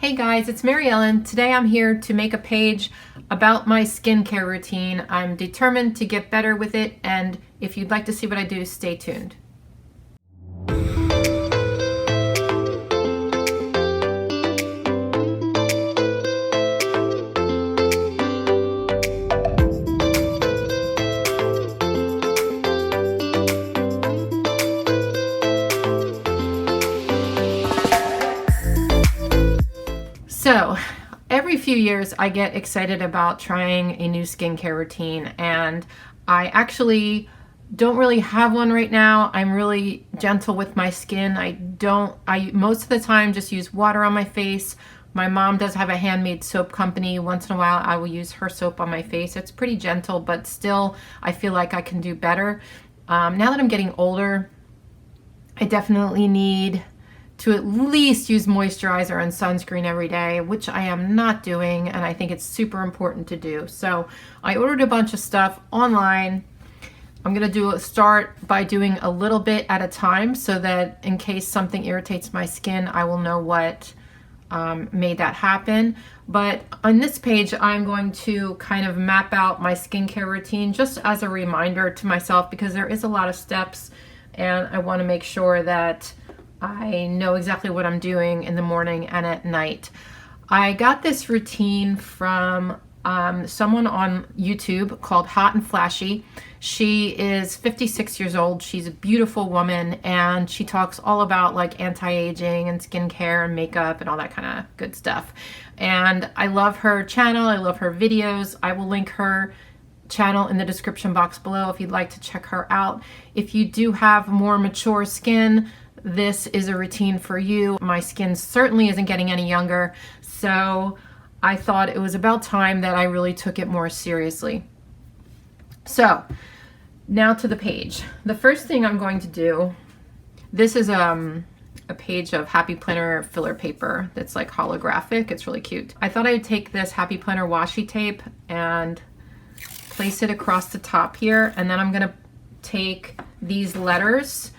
Hey guys, it's Mary Ellen. Today I'm here to make a page about my skincare routine. I'm determined to get better with it, and if you'd like to see what I do, stay tuned. So, every few years I get excited about trying a new skincare routine, and I actually don't really have one right now. I'm really gentle with my skin. I most of the time just use water on my face. My mom does have a handmade soap company. Once in a while I will use her soap on my face. It's pretty gentle, but still I feel like I can do better. Now that I'm getting older, I definitely need to at least use moisturizer and sunscreen every day, which I am not doing, and I think it's super important to do. So I ordered a bunch of stuff online. I'm gonna start by doing a little bit at a time so that in case something irritates my skin, I will know what made that happen. But on this page, I'm going to kind of map out my skincare routine just as a reminder to myself, because there is a lot of steps and I want to make sure that I know exactly what I'm doing in the morning and at night. I got this routine from someone on YouTube called HotandFlashy. She is 56 years old. She's a beautiful woman, and she talks all about like anti-aging and skincare and makeup and all that kind of good stuff. And I love her channel. I love her videos. I will link her channel in the description box below if you'd like to check her out. If you do have more mature skin, this is a routine for you. My skin certainly isn't getting any younger, so I thought it was about time that I really took it more seriously. So now to the page. The first thing I'm going to do, this is a page of Happy Planner filler paper that's like holographic. It's really cute. I thought I'd take this Happy Planner washi tape and place it across the top here, and then I'm gonna take these letters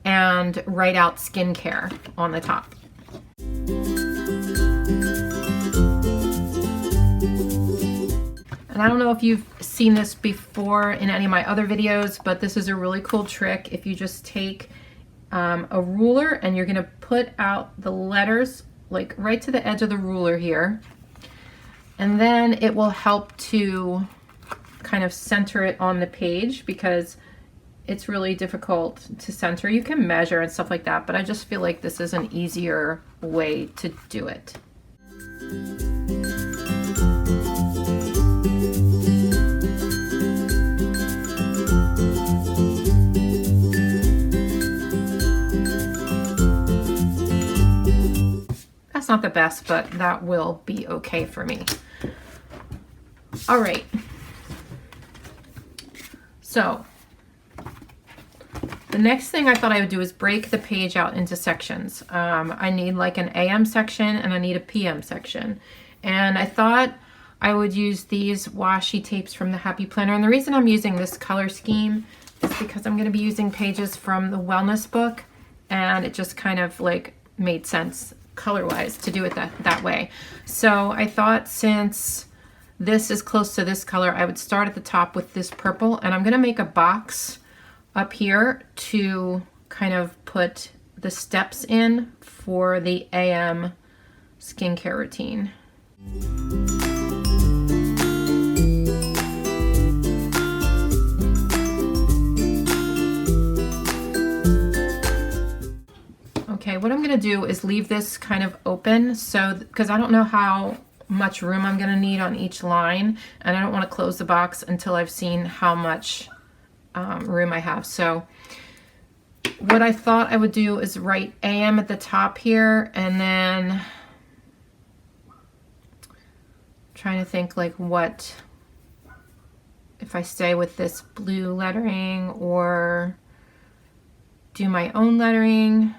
and write out skincare on the top. And I don't know if you've seen this before in any of my other videos, but this is a really cool trick. If you just take a ruler and you're gonna put out the letters like right to the edge of the ruler here, and then it will help to kind of center it on the page, because it's really difficult to center. You can measure and stuff like that, but I just feel like this is an easier way to do it. That's not the best, but that will be okay for me. All right. So the next thing I thought I would do is break the page out into sections. I need like an AM section and I need a PM section. And I thought I would use these washi tapes from the Happy Planner. And the reason I'm using this color scheme is because I'm gonna be using pages from the wellness book, and it just kind of like made sense color-wise to do it that way. So I thought since this is close to this color, I would start at the top with this purple, and I'm gonna make a box up here to kind of put the steps in for the AM skincare routine. Okay, what I'm gonna do is leave this kind of open, so because I don't know how much room I'm gonna need on each line, and I don't want to close the box until I've seen how much room I have. So what I thought I would do is write AM at the top here, and then trying to think like what, if I stay with this blue lettering or do my own lettering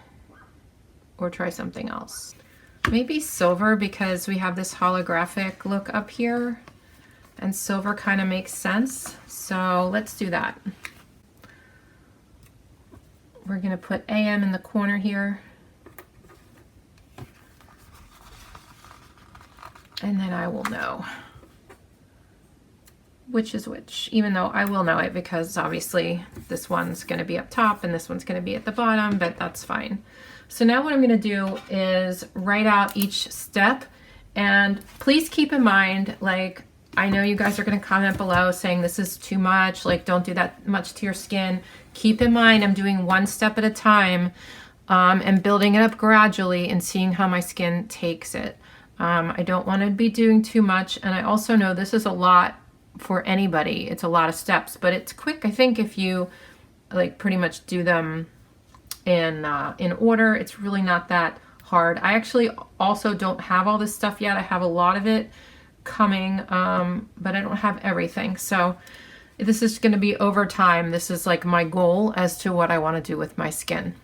or try something else. Maybe silver, because we have this holographic look up here and silver kind of makes sense. So let's do that. We're going to put AM in the corner here. and then I will know which is which, even though I will know it because obviously this one's going to be up top and this one's going to be at the bottom, but that's fine. So now what I'm going to do is write out each step, and please keep in mind, like, I know you guys are going to comment below saying this is too much, like don't do that much to your skin. Keep in mind I'm doing one step at a time and building it up gradually and seeing how my skin takes it. I don't want to be doing too much, and I also know this is a lot for anybody. It's a lot of steps, but it's quick, I think, if you like pretty much do them in order. It's really not that hard. I actually also don't have all this stuff yet. I have a lot of it coming, but I don't have everything. So this is going to be over time. This is like my goal as to what I want to do with my skin.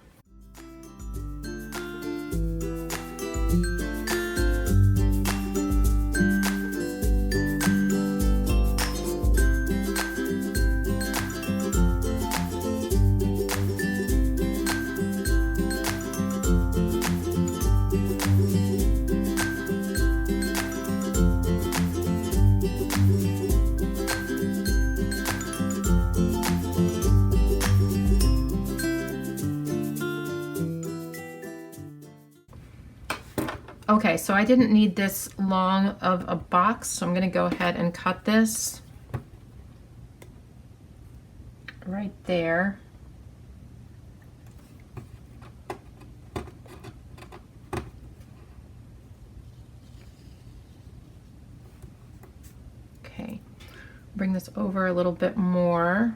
Okay, so I didn't need this long of a box, so I'm going to go ahead and cut this right there. Okay, bring this over a little bit more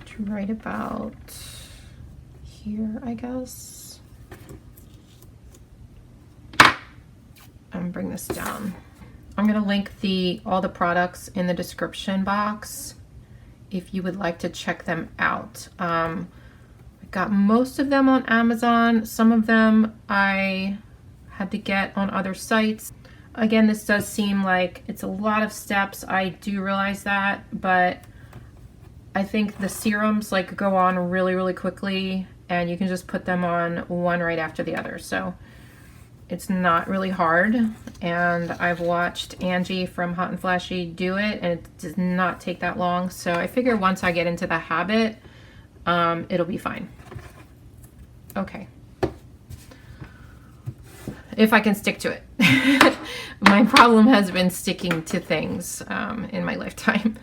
to right about here, I guess. And bring this down. I'm going to link all the products in the description box if you would like to check them out. I got most of them on Amazon. Some of them I had to get on other sites. Again, this does seem like it's a lot of steps. I do realize that, but I think the serums like go on really, really quickly, and you can just put them on one right after the other. So it's not really hard, and I've watched Angie from HotandFlashy do it, and it does not take that long. So I figure once I get into the habit, it'll be fine. Okay. If I can stick to it. My problem has been sticking to things in my lifetime,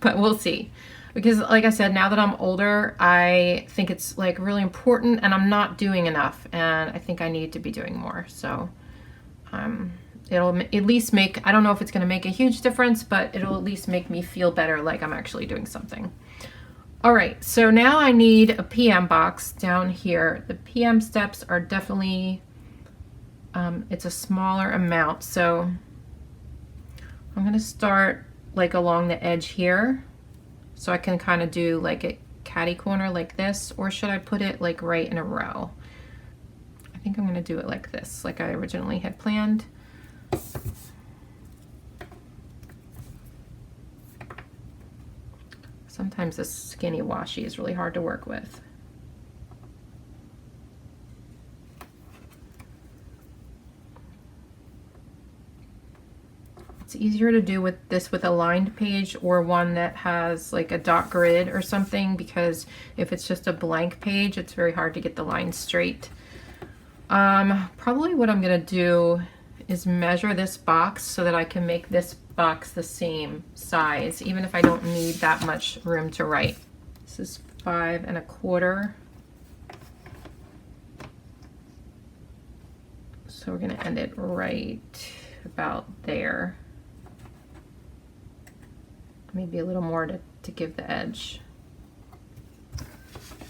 but we'll see. Because like I said, now that I'm older, I think it's like really important, and I'm not doing enough, and I think I need to be doing more. So it'll at least make, I don't know if it's going to make a huge difference, but it'll at least make me feel better, like I'm actually doing something. All right, so now I need a PM box down here. The PM steps are definitely, it's a smaller amount. So I'm going to start like along the edge here. So I can kind of do like a catty corner like this, or should I put it like right in a row? I think I'm going to do it like this, like I originally had planned. Sometimes this skinny washi is really hard to work with. It's easier to do with this with a lined page or one that has like a dot grid or something, because if it's just a blank page, it's very hard to get the lines straight. Probably what I'm gonna do is measure this box so that I can make this box the same size, even if I don't need that much room to write. This is 5 1/4. So we're gonna end it right about there. Maybe a little more to give the edge.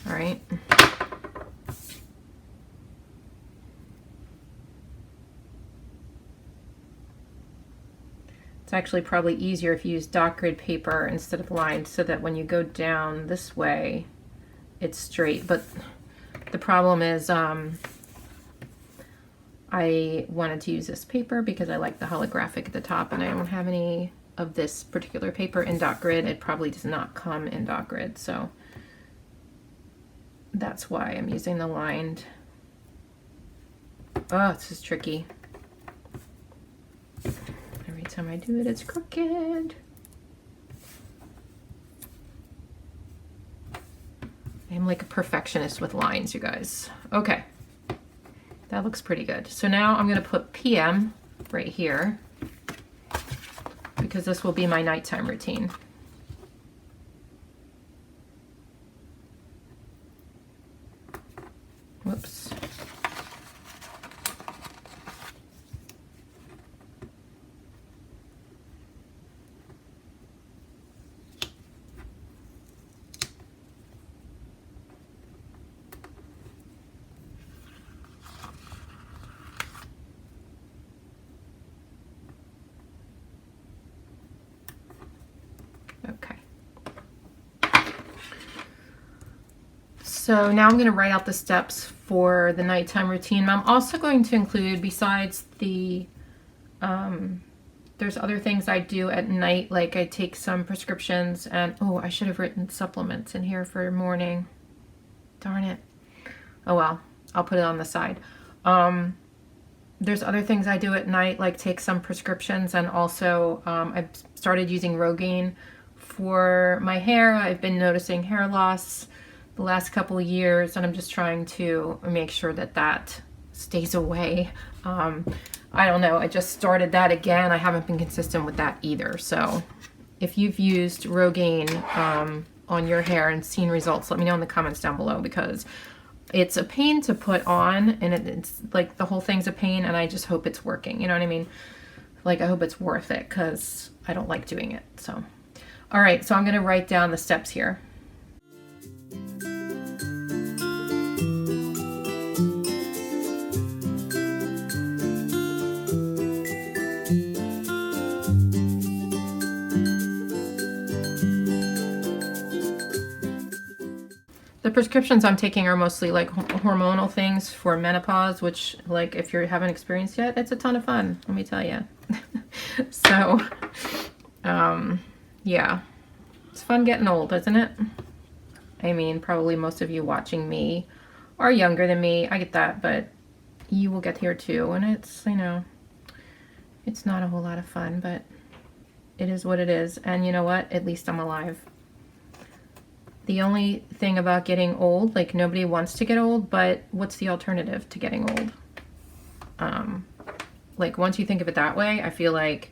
All right. It's actually probably easier if you use dot grid paper instead of lined, so that when you go down this way, it's straight. But the problem is I wanted to use this paper because I like the holographic at the top, and I don't have any of this particular paper in dot grid. It probably does not come in dot grid, so that's why I'm using the lined. Oh, this is tricky. Every time I do it, it's crooked. I'm like a perfectionist with lines, you guys. Okay, that looks pretty good. So now I'm gonna put PM right here because this will be my nighttime routine. Whoops. Okay. So now I'm going to write out the steps for the nighttime routine. I'm also going to include, besides the, there's other things I do at night, like I take some prescriptions and, oh, I should have written supplements in here for morning. Darn it. Oh well, I'll put it on the side. There's other things I do at night, like take some prescriptions, and also I've started using Rogaine for my hair. I've been noticing hair loss the last couple of years, and I'm just trying to make sure that that stays away. I don't know, I just started that again. I haven't been consistent with that either. So if you've used Rogaine on your hair and seen results, let me know in the comments down below, because it's a pain to put on, and it's like the whole thing's a pain, and I just hope it's working. You know what I mean? Like, I hope it's worth it, because I don't like doing it. So, all right, so I'm going to write down the steps here. The prescriptions I'm taking are mostly like hormonal things for menopause, which, like, if you haven't experienced yet, it's a ton of fun, let me tell you. So, yeah, it's fun getting old, isn't it? I mean, probably most of you watching me are younger than me. I get that, but you will get here too, and it's, you know, it's not a whole lot of fun, but it is what it is. And you know what? At least I'm alive. The only thing about getting old, like, nobody wants to get old, but what's the alternative to getting old? Like, once you think of it that way, I feel like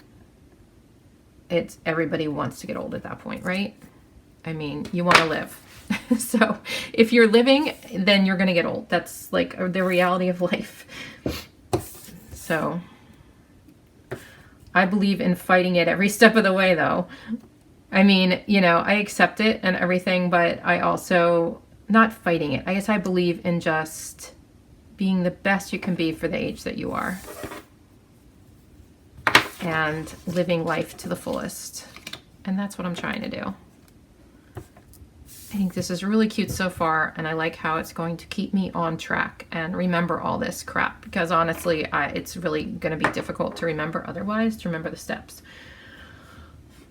it's everybody wants to get old at that point, right? I mean, you want to live. So if you're living, then you're going to get old. That's like the reality of life. So I believe in fighting it every step of the way, though. I mean, you know, I accept it and everything, but I also, not fighting it. I guess I believe in just being the best you can be for the age that you are. And living life to the fullest. And that's what I'm trying to do. I think this is really cute so far, and I like how it's going to keep me on track and remember all this crap, because honestly, it's really going to be difficult to remember otherwise, to remember the steps.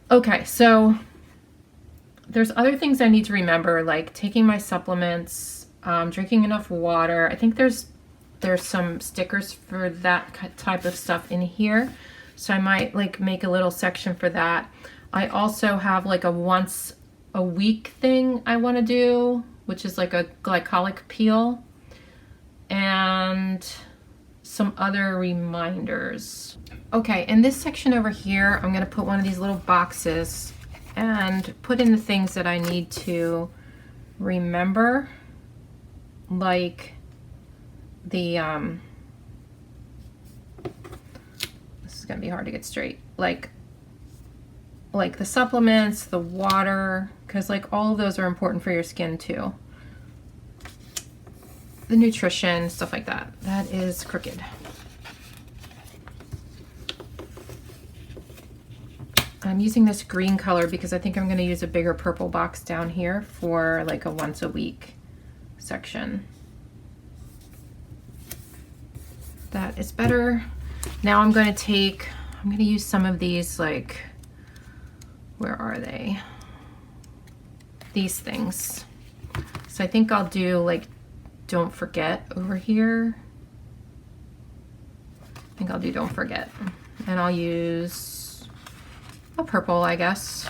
Okay, so there's other things I need to remember, like taking my supplements, drinking enough water. I think there's some stickers for that type of stuff in here, so I might like make a little section for that. I also have like a once a week thing I want to do, which is like a glycolic peel, and some other reminders. Okay, in this section over here, I'm gonna put one of these little boxes and put in the things that I need to remember, like the, this is gonna be hard to get straight, like the supplements, the water, because like all of those are important for your skin too. The nutrition, stuff like that. That is crooked. I'm using this green color because I think I'm going to use a bigger purple box down here for like a once a week section. That is better. Now I'm going to use some of these, like, where are they? These things. So I think I'll do like don't forget over here. I think I'll do Don't Forget. And I'll use a purple, I guess.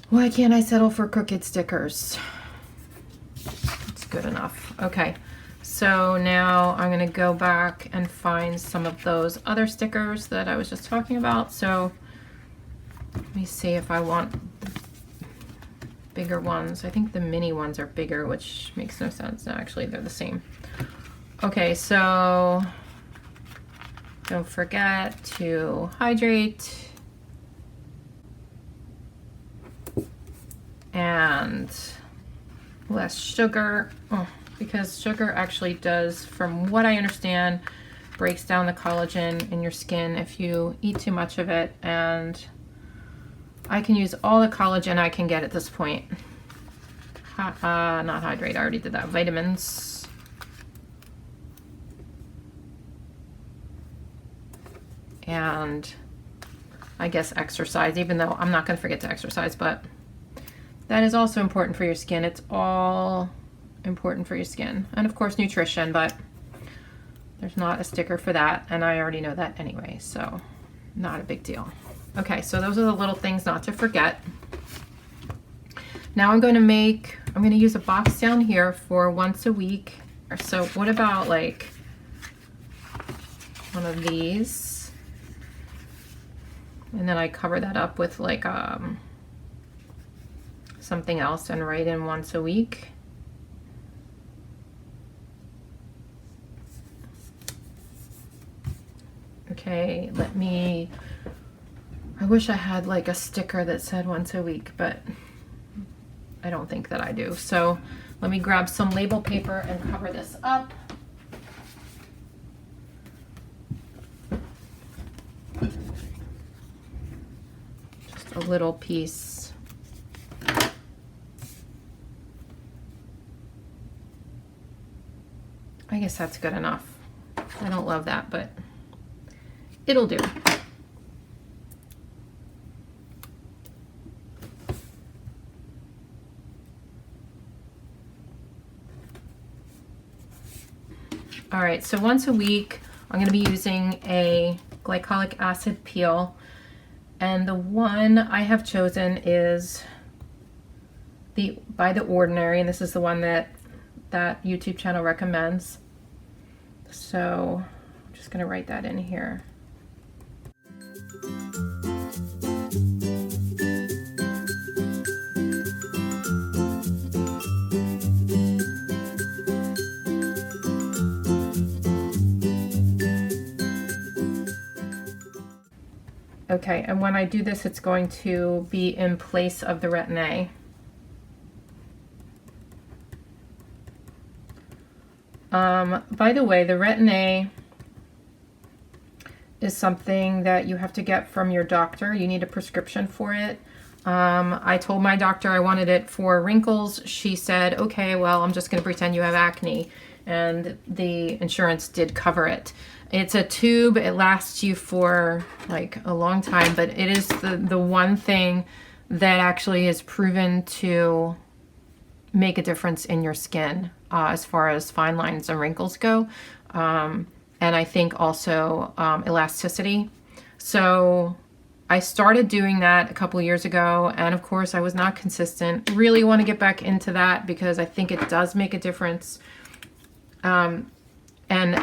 Why can't I settle for crooked stickers? It's good enough. Okay, so now I'm gonna go back and find some of those other stickers that I was just talking about. So let me see if I want bigger ones. I think the mini ones are bigger, which makes no sense. No, actually they're the same. Okay, so don't forget to hydrate. And less sugar, because sugar actually does, from what I understand, breaks down the collagen in your skin if you eat too much of it, and I can use all the collagen I can get at this point. Not hydrate, I already did that. Vitamins. And I guess exercise, even though I'm not going to forget to exercise, but that is also important for your skin. It's all important for your skin. And of course nutrition, but there's not a sticker for that, and I already know that anyway, so not a big deal. Okay, so those are the little things not to forget. Now I'm going to use a box down here for once a week. So what about like one of these? And then I cover that up with like something else and write in once a week. Okay, I wish I had like a sticker that said once a week, but I don't think that I do. So let me grab some label paper and cover this up. Just a little piece. I guess that's good enough. I don't love that, but it'll do. All right, so once a week, I'm going to be using a glycolic acid peel, and the one I have chosen is by The Ordinary, and this is the one that YouTube channel recommends. So I'm just going to write that in here. Okay, and when I do this, it's going to be in place of the Retin-A. By the way, the Retin-A is something that you have to get from your doctor. You need a prescription for it. I told my doctor I wanted it for wrinkles. She said, okay, well, I'm just going to pretend you have acne. And the insurance did cover it. It's a tube. It lasts you for like a long time, but it is the one thing that actually is proven to make a difference in your skin as far as fine lines and wrinkles go. And I think also elasticity. So I started doing that a couple years ago, and of course I was not consistent. Really want to get back into that because I think it does make a difference. And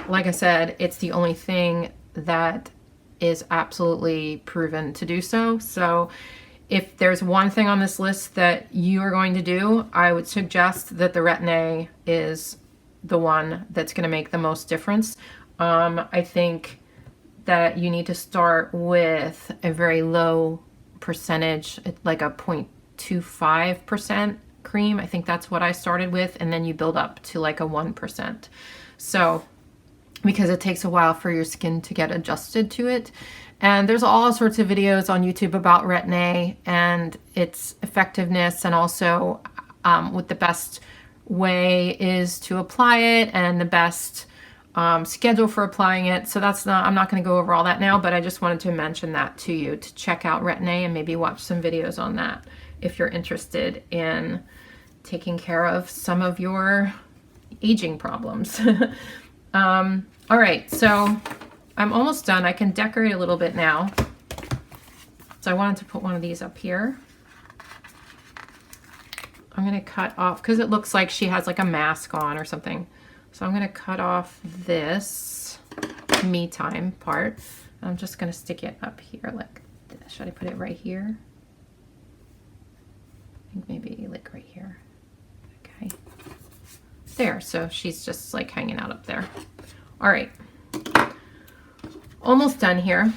like I said, it's the only thing that is absolutely proven to do so. So if there's one thing on this list that you are going to do, I would suggest that the Retin-A is the one that's going to make the most difference. I think that you need to start with a very low percentage, like a 0.25% cream. I think that's what I started with, and then you build up to like a 1%. So, because it takes a while for your skin to get adjusted to it. And there's all sorts of videos on YouTube about Retin-A and its effectiveness, and also what the best way is to apply it and the best schedule for applying it. So I'm not going to go over all that now, but I just wanted to mention that to you, to check out Retin-A and maybe watch some videos on that if you're interested in taking care of some of your aging problems. All right, so I'm almost done. I can decorate a little bit now. So I wanted to put one of these up here. I'm gonna cut off, because it looks like she has like a mask on or something. So I'm gonna cut off this me time part. I'm just gonna stick it up here like this. Should I put it right here? I think maybe like right here. Okay. There, so she's just like hanging out up there. All right, almost done here.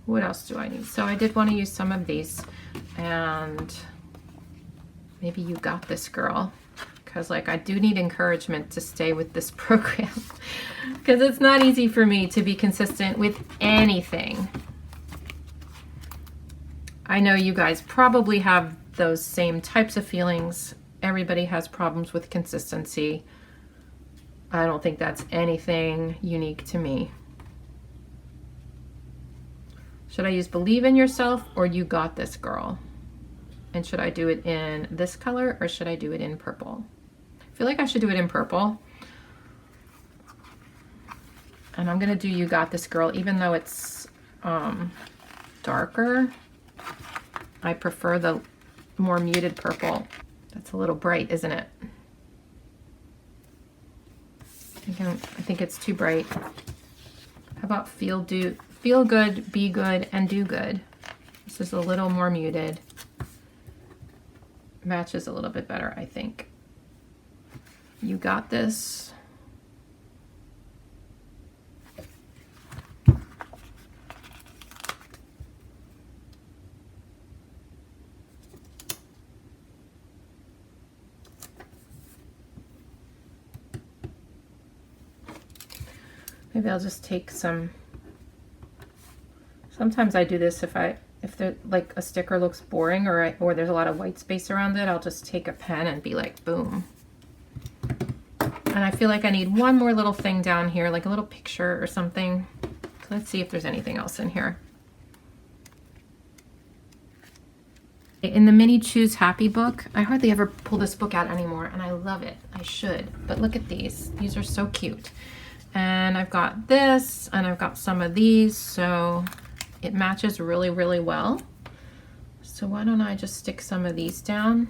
What else do I need? So I did want to use some of these, and maybe you got this, girl, because like I do need encouragement to stay with this program because it's not easy for me to be consistent with anything. I know you guys probably have those same types of feelings. Everybody has problems with consistency. I don't think that's anything unique to me. Should I use Believe in Yourself or You Got This, Girl? And should I do it in this color or should I do it in purple? I feel like I should do it in purple. And I'm gonna do You Got This, Girl, even though it's darker. I prefer the more muted purple. That's a little bright, isn't it? I think it's too bright. How about Feel Good, Be Good, and Do Good? This is a little more muted. Matches a little bit better, I think. You Got This. Maybe I'll just take some. Sometimes I do this if there like a sticker looks boring or there's a lot of white space around it, I'll just take a pen and be like, boom. And I feel like I need one more little thing down here, like a little picture or something. So let's see if there's anything else in here. In the mini Choose Happy book, I hardly ever pull this book out anymore and I love it. I should, but look at these. These are so cute. And I've got this and I've got some of these, so it matches really, really well. So why don't I just stick some of these down?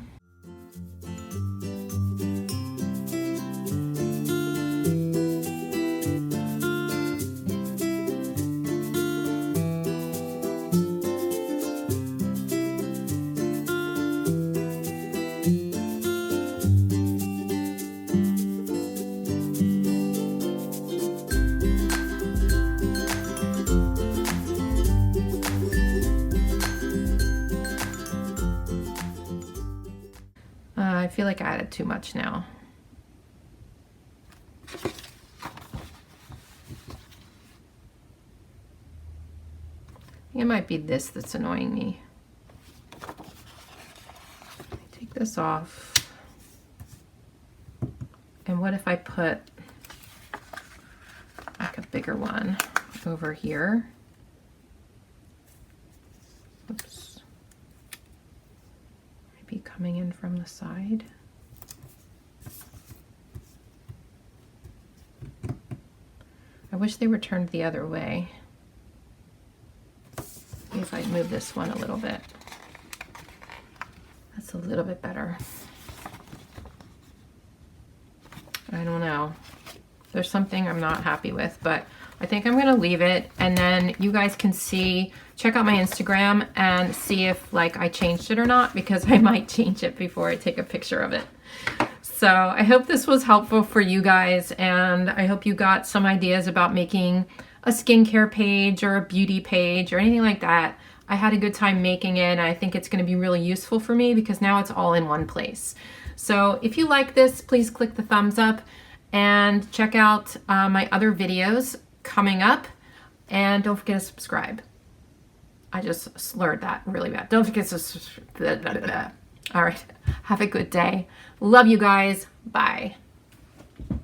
I feel like I added too much now. It might be this that's annoying me. Take this off. And what if I put like a bigger one over here? Oops. Coming in from the side. I wish they were turned the other way. Maybe if I move this one a little bit. That's a little bit better. I don't know. There's something I'm not happy with, but I think I'm gonna leave it, and then you guys can see, check out my Instagram and see if like I changed it or not, because I might change it before I take a picture of it. So I hope this was helpful for you guys, and I hope you got some ideas about making a skincare page or a beauty page or anything like that. I had a good time making it, and I think it's gonna be really useful for me because now it's all in one place. So if you like this, please click the thumbs up and check out my other videos coming up, and don't forget to subscribe. I just slurred that really bad. Don't forget to subscribe. All right, have a good day. Love you guys. Bye.